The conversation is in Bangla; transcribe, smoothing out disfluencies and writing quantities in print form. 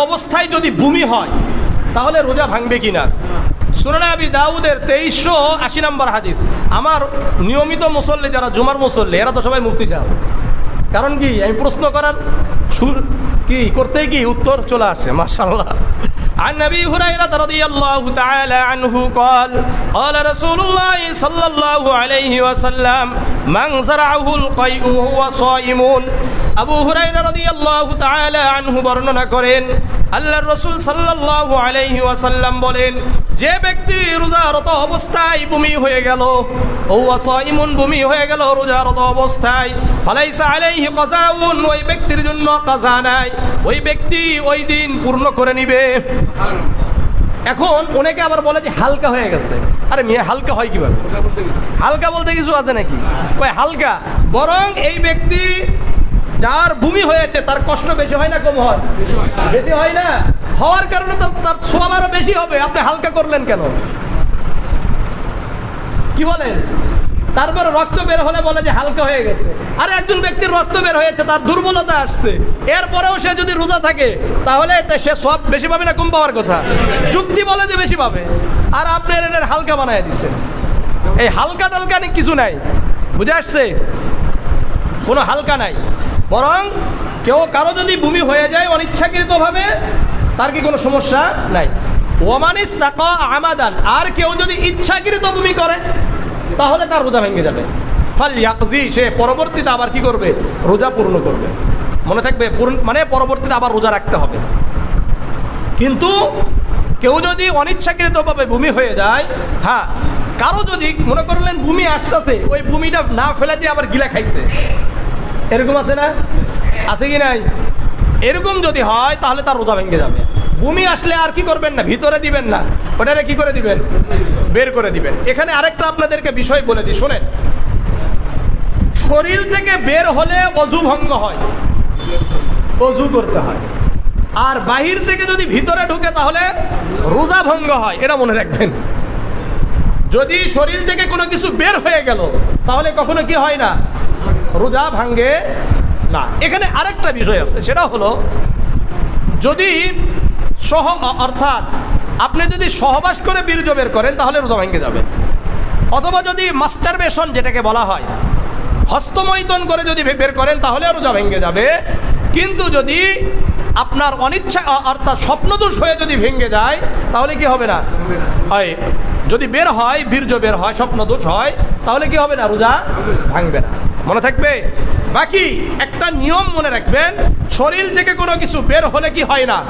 অবস্থায় যদি বমি হয় তাহলে রোজা ভাঙবে কিনা? সুনান আবি দাউদের 2380 নম্বর হাদিস। আমার নিয়মিত মুসল্লি যারা জুমার মুসল্লি এরা তো সবাই মুফতি সাহেব। কারণ কি আমি প্রশ্ন করার সুর কি করতেই কি উত্তর চলে আসে মাশাআল্লাহ। عن أبي هريرة رضي الله تعالى عنه قال قال رسول الله صلى الله عليه وسلم من زرعه القيء وهو صائم। আবু হুরায়রা রাদিয়াল্লাহু তাআলা আনহু বর্ণনা করেন আল্লাহর রাসূল সাল্লাল্লাহু আলাইহি ওয়াসাল্লাম বলেন, যে ব্যক্তি রোজারত অবস্থায় বমি হয়ে গেল, ওয়া সাইমুন বমি হয়ে গেল রোজারত অবস্থায়, ফালাইসা আলাইহি কাযাউন, ওই ব্যক্তির জন্য কাযা নাই, ওই ব্যক্তি ওই দিন পূর্ণ করে নিবে। এখন অনেকে আবার বলে যে হালকা হয়ে গেছে। আরে মিয়া হালকা হয় কিভাবে? হালকা বলতে কিছু আছে নাকি? ওই হালকা বরং এই ব্যক্তি যার ভূমি হয়েছে তার কষ্ট বেশি হয় না কম হয়? বেশি হয় না? হওয়ার কারণে তার সওয়াব আরো বেশি হবে। আপনি হালকা করলেন কেন? কি বলেন? তারপরে রক্ত বের হলে বলে যে হালকা হয়ে গেছে। আর একজন ব্যক্তির রক্ত বের হয়েছে, তার দুর্বলতা আসছে, এরপরেও সে যদি রোজা থাকে তাহলে সে সব বেশি পাবে না কম পাওয়ার কথা? যুক্তি বলে যে বেশি পাবে, আর আপনি এর হালকা বানায় দিচ্ছেন। এই হালকা টালকা কিছু নাই, বুঝে আসছে? কোনো হালকা নাই। বরং কারো যদি বমি হয়ে যায় অনিচ্ছাকৃতভাবে তার কি কোনো সমস্যা নাই। ওমানিস তাকা আমাদান, আর কেউ যদি ইচ্ছাকৃত বমি করে তাহলে তার রোজা ভেঙে যাবে। ফাল ইয়াকজি, সে পরবর্তীতে আবার কি করবে? রোজা পূর্ণ করবে। মনে থাকবে মানে পরবর্তীতে আবার রোজা রাখতে হবে। কিন্তু কেউ যদি অনিচ্ছাকৃতভাবে বমি হয়ে যায়, হ্যাঁ, কারো যদি মনে করলেন বমি আসতেছে, ওই বমিটা না ফেলে দিয়ে আবার গিলা খাইছে, এরকম আছে না? আছে কি নাই? এরকম যদি হয় তাহলে তার রোজা ভেঙে যাবে। বমি আসলে আর কি করবেন না, ভিতরে দিবেন না, ওটারে কি করে দিবেন? বের করে দিবেন। এখানে আরেকটা আপনাদেরকে বিষয় বলে দিই, শোনেন। শরীর থেকে বের হলে ওযু ভঙ্গ হয়, ওযু করতে হয়। আর বাহির থেকে যদি ভিতরে ঢুকে তাহলে রোজা ভঙ্গ হয়, এটা মনে রাখবেন। যদি শরীর থেকে কোনো কিছু বের হয়ে গেল তাহলে কখনো কি হয় না? রোজা ভাঙ্গে না। এখানে আরেকটা বিষয় আছে, সেটা হলো যদি অর্থাৎ আপনি যদি সহবাস করে বীর্য বের করেন তাহলে রোজা ভেঙে যাবে। অথবা যদি মাস্টারবেশন যেটাকে বলা হয়, হস্তমৈথুন করে যদি বের করেন তাহলে রোজা ভেঙে যাবে। কিন্তু যদি আপনার অনিচ্ছা অর্থাৎ স্বপ্নদোষ হয়ে যদি ভেঙে যায় তাহলে কি হবে না? যদি বের হয়, বীর্য বের হয়, স্বপ্নদোষ হয়, তাহলে কি হবে না? রোজা ভাঙবে না। মনে থাকবে? বাকি একটা নিয়ম মনে রাখবেন, শরীর থেকে কোনো কিছু বের হলে কি হয় না?